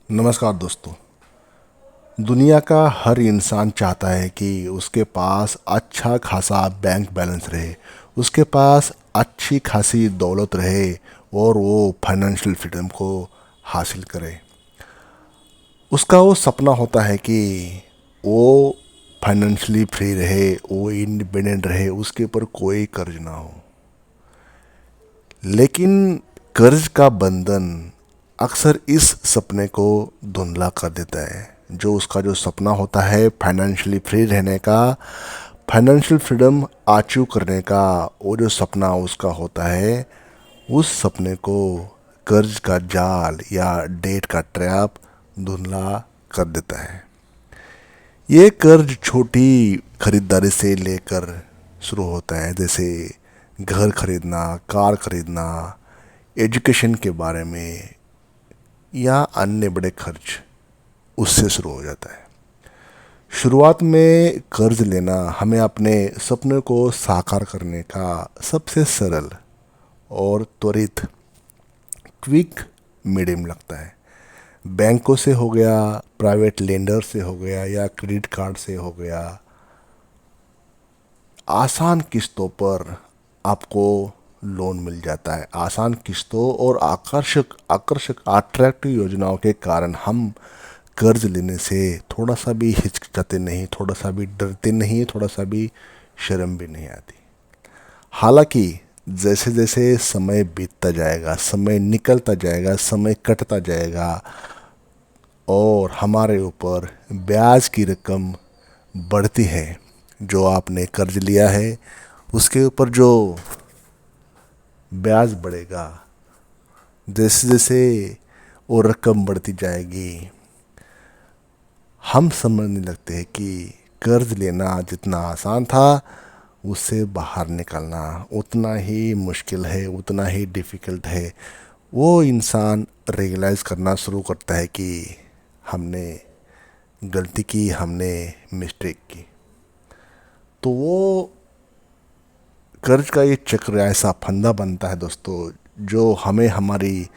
नमस्कार दोस्तों। दुनिया का हर इंसान चाहता है कि उसके पास अच्छा खासा बैंक बैलेंस रहे, उसके पास अच्छी खासी दौलत रहे और वो फाइनेंशियल फ्रीडम को हासिल करे। उसका वो सपना होता है कि वो फाइनेंशियली फ्री रहे, वो इंडिपेंडेंट रहे, उसके ऊपर कोई कर्ज ना हो। लेकिन कर्ज का बंधन अक्सर इस सपने को धुंधला कर देता है। जो उसका जो सपना होता है फाइनेंशियली फ्री रहने का, फाइनेंशियल फ्रीडम अचीव करने का, वो जो सपना उसका होता है, उस सपने को कर्ज का जाल या डेट का ट्रैप धुंधला कर देता है। ये कर्ज छोटी खरीदारी से लेकर शुरू होता है, जैसे घर खरीदना, कार खरीदना, एजुकेशन के बारे में या अन्य बड़े खर्च, उससे शुरू हो जाता है। शुरुआत में कर्ज लेना हमें अपने सपने को साकार करने का सबसे सरल और त्वरित क्विक मीडियम लगता है। बैंकों से हो गया, प्राइवेट लेंडर से हो गया या क्रेडिट कार्ड से हो गया, आसान किस्तों पर आपको लोन मिल जाता है। आसान किस्तों और आकर्षक आकर्षक अट्रैक्टिव योजनाओं के कारण हम कर्ज लेने से थोड़ा सा भी हिचकिचाते नहीं, थोड़ा सा भी डरते नहीं, थोड़ा सा भी शर्म भी नहीं आती। हालांकि जैसे जैसे समय बीतता जाएगा, समय निकलता जाएगा, समय कटता जाएगा और हमारे ऊपर ब्याज की रकम बढ़ती है, जो आपने कर्ज लिया है उसके ऊपर जो ब्याज बढ़ेगा, जैसे जैसे वो रकम बढ़ती जाएगी, हम समझने लगते हैं कि कर्ज लेना जितना आसान था, उससे बाहर निकलना उतना ही मुश्किल है, उतना ही डिफ़िकल्ट है। वो इंसान रियलाइज़ करना शुरू करता है कि हमने गलती की, हमने मिस्टेक की। तो वो कर्ज का ये चक्र ऐसा फंदा बनता है दोस्तों, जो हमें हमारी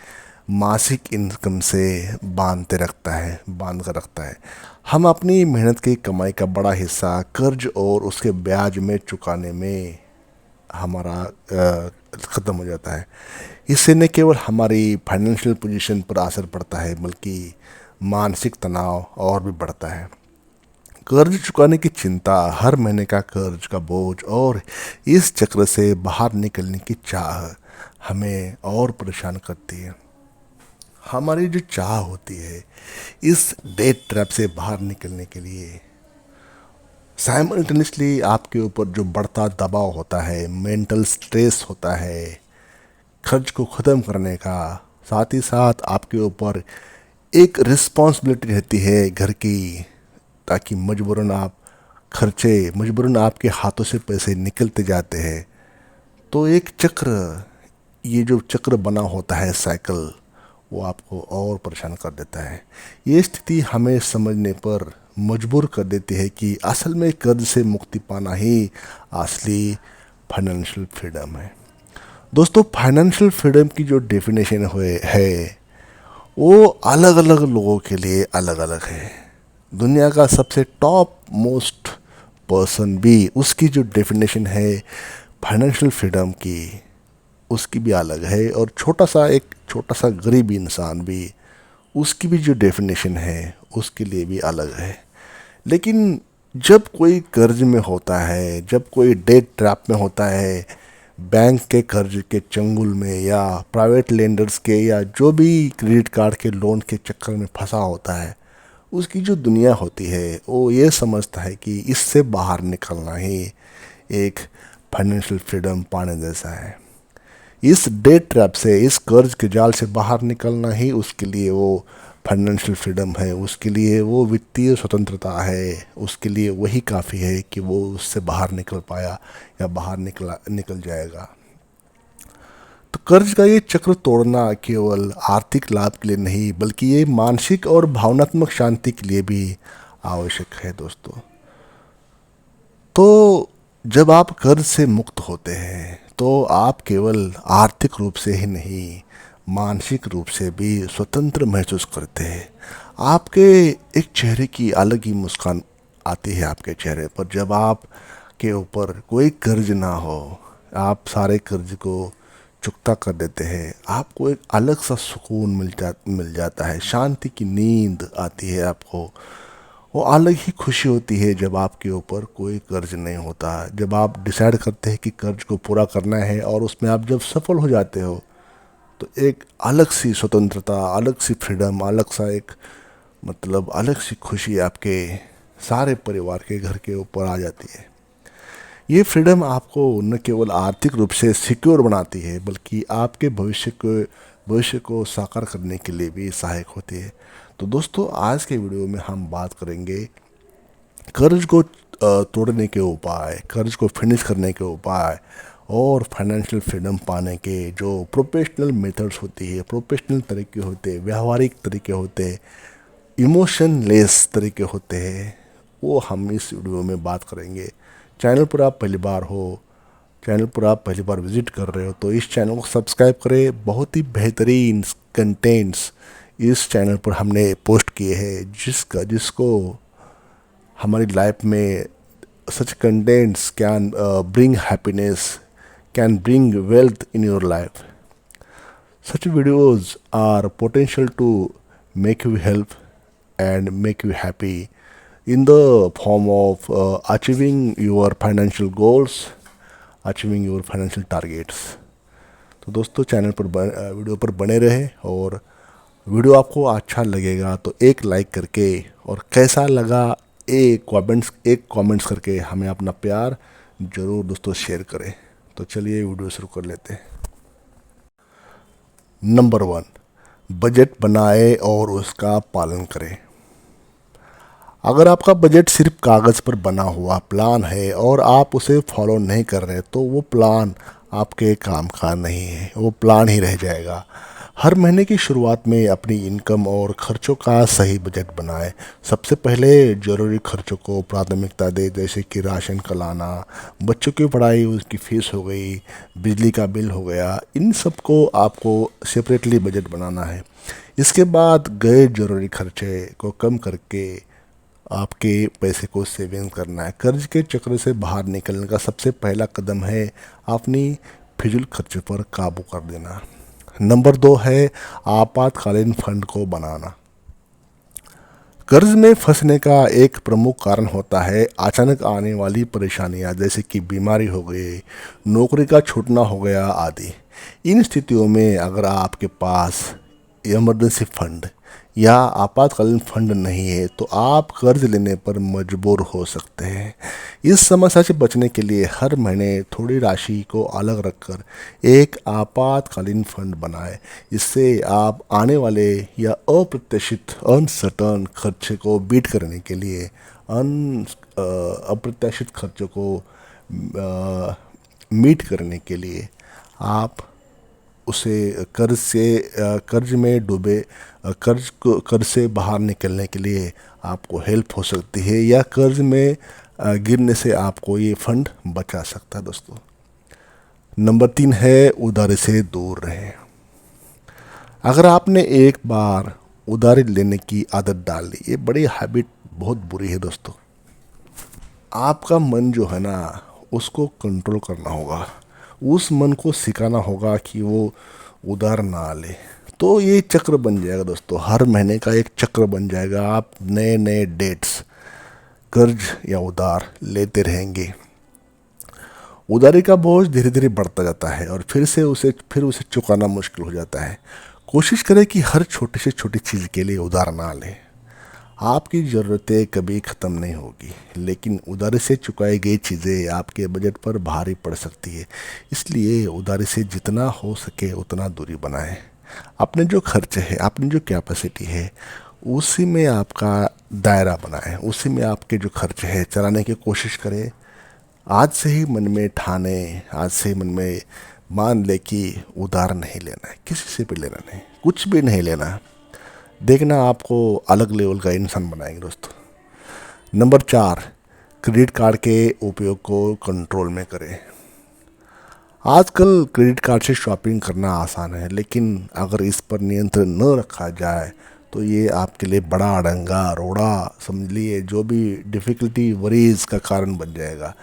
मासिक इनकम से बांध कर रखता है। हम अपनी मेहनत की कमाई का बड़ा हिस्सा कर्ज और उसके ब्याज में चुकाने में हमारा ख़त्म हो जाता है। इससे न केवल हमारी फाइनेंशियल पोजीशन पर असर पड़ता है, बल्कि मानसिक तनाव और भी बढ़ता है। कर्ज चुकाने की चिंता, हर महीने का कर्ज का बोझ और इस चक्र से बाहर निकलने की चाह हमें और परेशान करती है। हमारी जो चाह होती है इस डेट ट्रैप से बाहर निकलने के लिए, साइमल्टेनियसली आपके ऊपर जो बढ़ता दबाव होता है, मेंटल स्ट्रेस होता है खर्च को ख़त्म करने का, साथ ही साथ आपके ऊपर एक रिस्पॉन्सिबिलिटी रहती है घर की, ताकि मजबूरन आपके हाथों से पैसे निकलते जाते हैं। तो एक चक्र, ये जो चक्र बना होता है साइकिल, वो आपको और परेशान कर देता है। ये स्थिति हमें समझने पर मजबूर कर देती है कि असल में कर्ज से मुक्ति पाना ही असली फाइनेंशियल फ्रीडम है। दोस्तों, फाइनेंशियल फ्रीडम की जो डेफिनेशन हुए है, वो अलग अलग लोगों के लिए अलग अलग है। दुनिया का सबसे टॉप मोस्ट पर्सन भी, उसकी जो डेफिनेशन है फाइनेंशियल फ्रीडम की, उसकी भी अलग है। और छोटा सा गरीब इंसान भी, उसकी भी जो डेफिनेशन है उसके लिए भी अलग है। लेकिन जब कोई कर्ज में होता है, जब कोई डेट ट्रैप में होता है, बैंक के कर्ज के चंगुल में या प्राइवेट लेंडर्स के या जो भी क्रेडिट कार्ड के लोन के चक्कर में फंसा होता है, उसकी जो दुनिया होती है वो ये समझता है कि इससे बाहर निकलना ही एक फाइनेंशियल फ्रीडम पाने जैसा है। इस डेट ट्रैप से, इस कर्ज के जाल से बाहर निकलना ही उसके लिए वो फाइनेंशियल फ्रीडम है, उसके लिए वो वित्तीय स्वतंत्रता है, उसके लिए वही काफ़ी है कि वो उससे बाहर निकल पाया या निकल जाएगा। तो कर्ज का ये चक्र तोड़ना केवल आर्थिक लाभ के लिए नहीं, बल्कि ये मानसिक और भावनात्मक शांति के लिए भी आवश्यक है दोस्तों। तो जब आप कर्ज से मुक्त होते हैं, तो आप केवल आर्थिक रूप से ही नहीं, मानसिक रूप से भी स्वतंत्र महसूस करते हैं। आपके एक चेहरे की अलग ही मुस्कान आती है आपके चेहरे पर जब आप के ऊपर कोई कर्ज ना हो, आप सारे कर्ज को चुकता कर देते हैं। आपको एक अलग सा सुकून मिल जाता है, शांति की नींद आती है आपको। वो अलग ही खुशी होती है जब आपके ऊपर कोई कर्ज नहीं होता, जब आप डिसाइड करते हैं कि कर्ज को पूरा करना है और उसमें आप जब सफल हो जाते हो तो एक अलग सी स्वतंत्रता, अलग सी फ्रीडम, अलग सा एक मतलब अलग सी खुशी आपके सारे परिवार के घर के ऊपर आ जाती है। ये फ्रीडम आपको न केवल आर्थिक रूप से सिक्योर बनाती है बल्कि आपके भविष्य को साकार करने के लिए भी सहायक होती है। तो दोस्तों, आज के वीडियो में हम बात करेंगे कर्ज को तोड़ने के उपाय, कर्ज को फिनिश करने के उपाय और फाइनेंशियल फ्रीडम पाने के जो प्रोफेशनल मेथड्स होती है, प्रोफेशनल तरीके होते हैं, व्यवहारिक तरीके होते हैं, इमोशनलेस तरीके होते हैं, वो हम इस वीडियो में बात करेंगे। चैनल पर आप पहली बार हो, चैनल पर आप पहली बार विजिट कर रहे हो तो इस चैनल को सब्सक्राइब करें। बहुत ही बेहतरीन कंटेंट्स इस चैनल पर हमने पोस्ट किए हैं जिसको हमारी लाइफ में such contents can bring happiness, can bring wealth in your life. Such videos are potential to make you help and make you happy in the form of achieving your financial goals, achieving your financial targets. तो दोस्तों, channel पर video पर बने रहे और video आपको अच्छा लगेगा तो एक लाइक करके और कैसा लगा एक कमेंट्स करके हमें अपना प्यार ज़रूर दोस्तों शेयर करें। तो चलिए वीडियो शुरू कर लेते हैं। नंबर 1, बजट बनाए और उसका पालन करें। अगर आपका बजट सिर्फ कागज़ पर बना हुआ प्लान है और आप उसे फॉलो नहीं कर रहे तो वो प्लान आपके काम का नहीं है, वो प्लान ही रह जाएगा। हर महीने की शुरुआत में अपनी इनकम और खर्चों का सही बजट बनाएं। सबसे पहले ज़रूरी खर्चों को प्राथमिकता दें, जैसे कि राशन का लाना, बच्चों की पढ़ाई, उसकी फ़ीस हो गई, बिजली का बिल हो गया, इन सब को आपको सेपरेटली बजट बनाना है। इसके बाद गैर ज़रूरी खर्चे को कम करके आपके पैसे को सेविंग करना है। कर्ज के चक्र से बाहर निकलने का सबसे पहला कदम है अपनी फिजूल खर्चे पर काबू कर देना। नंबर 2 है आपातकालीन फंड को बनाना। कर्ज में फंसने का एक प्रमुख कारण होता है अचानक आने वाली परेशानियां, जैसे कि बीमारी हो गई, नौकरी का छूटना हो गया आदि। इन स्थितियों में अगर आपके पास इमरजेंसी फंड या आपातकालीन फंड नहीं है तो आप कर्ज लेने पर मजबूर हो सकते हैं। इस समस्या से बचने के लिए हर महीने थोड़ी राशि को अलग रखकर एक आपातकालीन फंड बनाएं। इससे आप आने वाले या अप्रत्याशित अनसर्टन खर्चे को बीट करने के लिए अप्रत्याशित खर्चों को मीट करने के लिए आप उसे कर्ज में डूबे कर्ज से बाहर निकलने के लिए आपको हेल्प हो सकती है या कर्ज में गिरने से आपको ये फंड बचा सकता है दोस्तों। नंबर 3 है उधारी से दूर रहें। अगर आपने एक बार उधारी लेने की आदत डाल ली, ये बड़ी हैबिट बहुत बुरी है दोस्तों। आपका मन जो है ना, उसको कंट्रोल करना होगा, उस मन को सिखाना होगा कि वो उधार ना ले। तो ये चक्र बन जाएगा दोस्तों, हर महीने का एक चक्र बन जाएगा। आप नए नए डेट्स कर्ज या उधार लेते रहेंगे। उधारी का बोझ धीरे धीरे बढ़ता जाता है और फिर उसे चुकाना मुश्किल हो जाता है। कोशिश करें कि हर छोटी से छोटी चीज़ के लिए उधार ना लें। आपकी ज़रूरतें कभी ख़त्म नहीं होगी, लेकिन उधारी से चुकाई गई चीज़ें आपके बजट पर भारी पड़ सकती है। इसलिए उधारी से जितना हो सके उतना दूरी बनाएं। अपने जो खर्च है, अपनी जो कैपेसिटी है, उसी में आपका दायरा बनाएं, उसी में आपके जो खर्च है चलाने की कोशिश करें। आज से ही मन में ठाने, आज से ही मन में मान ले कि उधार नहीं लेना है, किसी से भी लेना नहीं, कुछ भी नहीं लेना है। देखना आपको अलग लेवल का इंसान बनाएंगे दोस्तों। नंबर 4, क्रेडिट कार्ड के उपयोग को कंट्रोल में करें। आजकल क्रेडिट कार्ड से शॉपिंग करना आसान है, लेकिन अगर इस पर नियंत्रण न रखा जाए तो ये आपके लिए बड़ा अड़ंगा रोड़ा समझ लिए जो भी डिफ़िकल्टी वरीज का कारण बन जाएगा।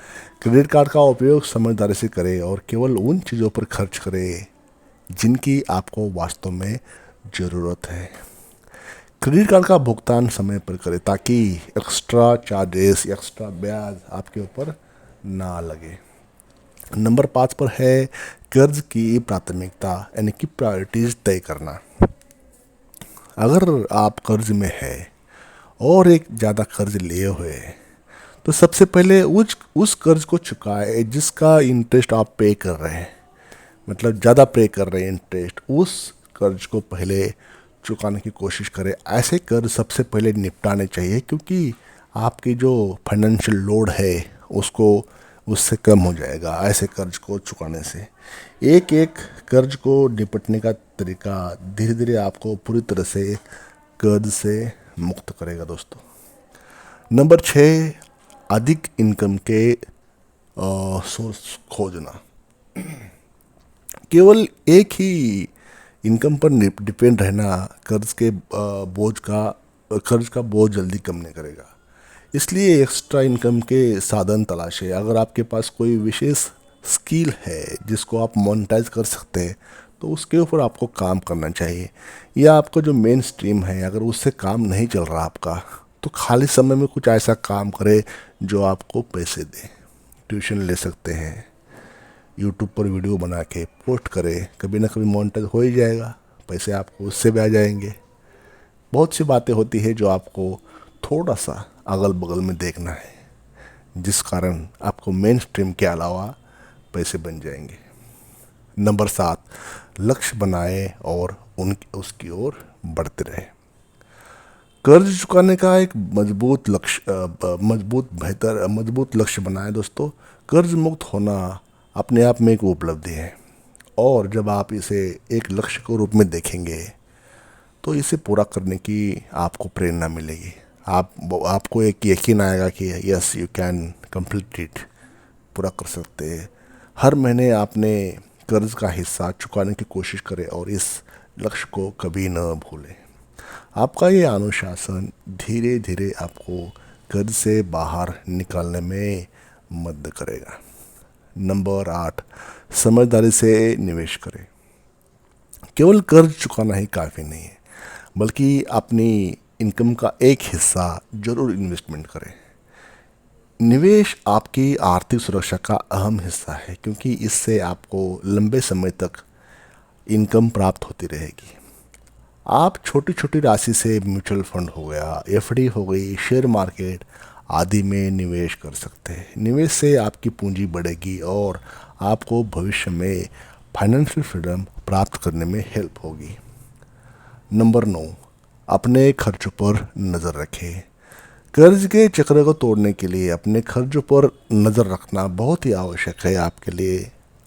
क्रेडिट कार्ड का उपयोग समझदारी से करें और केवल उन चीज़ों पर खर्च करें जिनकी आपको वास्तव में ज़रूरत है। क्रेडिट कार्ड का भुगतान समय पर करें ताकि एक्स्ट्रा चार्जेस एक्स्ट्रा ब्याज आपके ऊपर ना लगे। नंबर 5 पर है कर्ज की प्राथमिकता यानी कि प्रायोरिटीज तय करना। अगर आप कर्ज में है और एक ज़्यादा कर्ज लिए हुए हैं तो सबसे पहले उस कर्ज को चुकाए जिसका इंटरेस्ट आप पे कर रहे हैं, मतलब ज़्यादा पे कर रहे हैं इंटरेस्ट, उस कर्ज को पहले चुकाने की कोशिश करें। ऐसे कर्ज सबसे पहले निपटाने चाहिए क्योंकि आपकी जो फाइनेंशियल लोड है उसको उससे कम हो जाएगा ऐसे कर्ज को चुकाने से। एक एक कर्ज को निपटने का तरीका धीरे धीरे आपको पूरी तरह से कर्ज से मुक्त करेगा दोस्तों। नंबर 6, अधिक इनकम के सोर्स खोजना। केवल एक ही इनकम पर डिपेंड रहना कर्ज का बोझ जल्दी कम नहीं करेगा। इसलिए एक्स्ट्रा इनकम के साधन तलाशें। अगर आपके पास कोई विशेष स्किल है जिसको आप मोनेटाइज कर सकते हैं तो उसके ऊपर आपको काम करना चाहिए। या आपका जो मेन स्ट्रीम है अगर उससे काम नहीं चल रहा आपका तो खाली समय में कुछ ऐसा काम करें जो आपको पैसे दे। ट्यूशन ले सकते हैं, यूट्यूब पर वीडियो बना के पोस्ट करें, कभी ना कभी मोनेटाइज हो ही जाएगा, पैसे आपको उससे भी आ जाएंगे। बहुत सी बातें होती है जो आपको थोड़ा सा अगल बगल में देखना है जिस कारण आपको मेन स्ट्रीम के अलावा पैसे बन जाएंगे। नंबर 7, लक्ष्य बनाए और उसकी ओर बढ़ते रहे। कर्ज चुकाने का एक मजबूत लक्ष्य बनाए दोस्तों। कर्ज मुक्त होना अपने आप में एक उपलब्धि है और जब आप इसे एक लक्ष्य के रूप में देखेंगे तो इसे पूरा करने की आपको प्रेरणा मिलेगी। आपको एक यकीन आएगा कि yes you can complete it, पूरा कर सकते हैं। हर महीने आपने कर्ज का हिस्सा चुकाने की कोशिश करें और इस लक्ष्य को कभी न भूलें। आपका ये अनुशासन धीरे धीरे आपको कर्ज से बाहर निकालने में मदद करेगा। नंबर 8, समझदारी से निवेश करें। केवल कर्ज चुकाना ही काफ़ी नहीं है बल्कि अपनी इनकम का एक हिस्सा जरूर इन्वेस्टमेंट करें। निवेश आपकी आर्थिक सुरक्षा का अहम हिस्सा है क्योंकि इससे आपको लंबे समय तक इनकम प्राप्त होती रहेगी। आप छोटी छोटी राशि से म्यूचुअल फंड हो गया, एफडी हो गई, शेयर मार्केट आदि में निवेश कर सकते हैं। निवेश से आपकी पूंजी बढ़ेगी और आपको भविष्य में फाइनेंशियल फ्रीडम प्राप्त करने में हेल्प होगी। नंबर 9, अपने खर्चों पर नज़र रखें। कर्ज के चक्र को तोड़ने के लिए अपने खर्चों पर नज़र रखना बहुत ही आवश्यक है आपके लिए।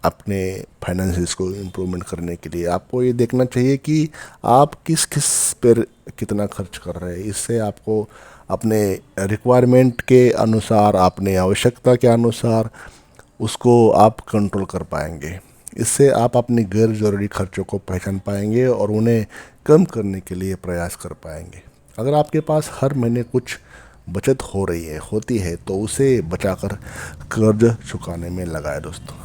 अपने फाइनेंसिस को इम्प्रूवमेंट करने के लिए आपको ये देखना चाहिए कि आप किस किस पर कितना खर्च कर रहे हैं। इससे आपको अपने रिक्वायरमेंट के अनुसार, अपने आवश्यकता के अनुसार उसको आप कंट्रोल कर पाएंगे। इससे आप अपनी गैर ज़रूरी खर्चों को पहचान पाएंगे और उन्हें कम करने के लिए प्रयास कर पाएंगे। अगर आपके पास हर महीने कुछ बचत होती है तो उसे बचाकर कर्ज चुकाने में लगाए दोस्तों।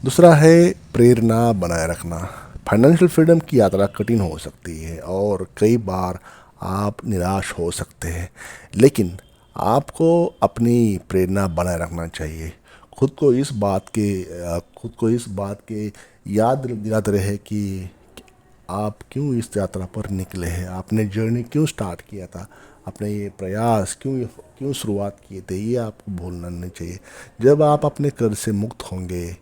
दूसरा है प्रेरणा बनाए रखना। फाइनेंशियल फ्रीडम की यात्रा कठिन हो सकती है और कई बार आप निराश हो सकते हैं, लेकिन आपको अपनी प्रेरणा बनाए रखना चाहिए। खुद को इस बात के याद दिलाते रहे कि आप क्यों इस यात्रा पर निकले हैं, आपने जर्नी क्यों स्टार्ट किया था, आपने ये प्रयास क्यों शुरुआत किए थे, ये आपको भूलना नहीं चाहिए। जब आप अपने कर्ज से मुक्त होंगे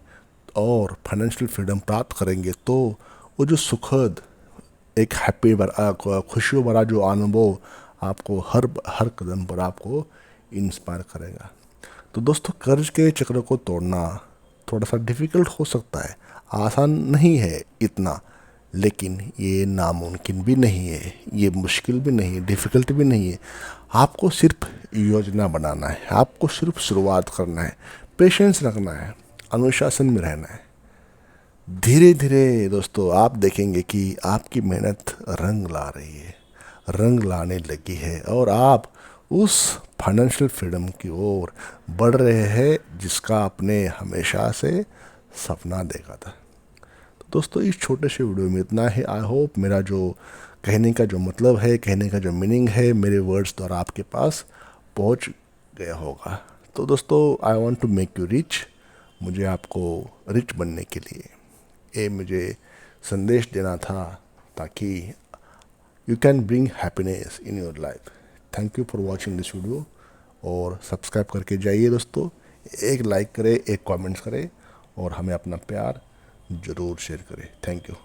और फाइनेंशियल फ्रीडम प्राप्त करेंगे तो वो जो सुखद एक खुशियों भरा जो अनुभव आपको हर हर कदम पर आपको इंस्पायर करेगा। तो दोस्तों, कर्ज के चक्र को तोड़ना थोड़ा सा डिफ़िकल्ट हो सकता है, आसान नहीं है इतना, लेकिन ये नामुमकिन भी नहीं है, ये मुश्किल भी नहीं है, डिफ़िकल्ट भी नहीं है। आपको सिर्फ योजना बनाना है, आपको सिर्फ शुरुआत करना है, पेशेंस रखना है अनुशासन में रहना है। धीरे धीरे दोस्तों आप देखेंगे कि आपकी मेहनत रंग ला रही है, रंग लाने लगी है, और आप उस फाइनेंशियल फ्रीडम की ओर बढ़ रहे हैं जिसका आपने हमेशा से सपना देखा था। तो दोस्तों इस छोटे से वीडियो में इतना है। आई होप मेरा जो कहने का जो मतलब है, कहने का जो मीनिंग है, मेरे वर्ड्स द्वारा आपके पास पहुंच गया होगा। तो दोस्तों I want to make you rich. मुझे आपको रिच बनने के लिए ये मुझे संदेश देना था, ताकि you can bring happiness in your life. Thank you for watching this video, और सब्सक्राइब करके जाइए दोस्तों। एक लाइक करें, एक कमेंट्स करें, और हमें अपना प्यार ज़रूर शेयर करें। Thank you.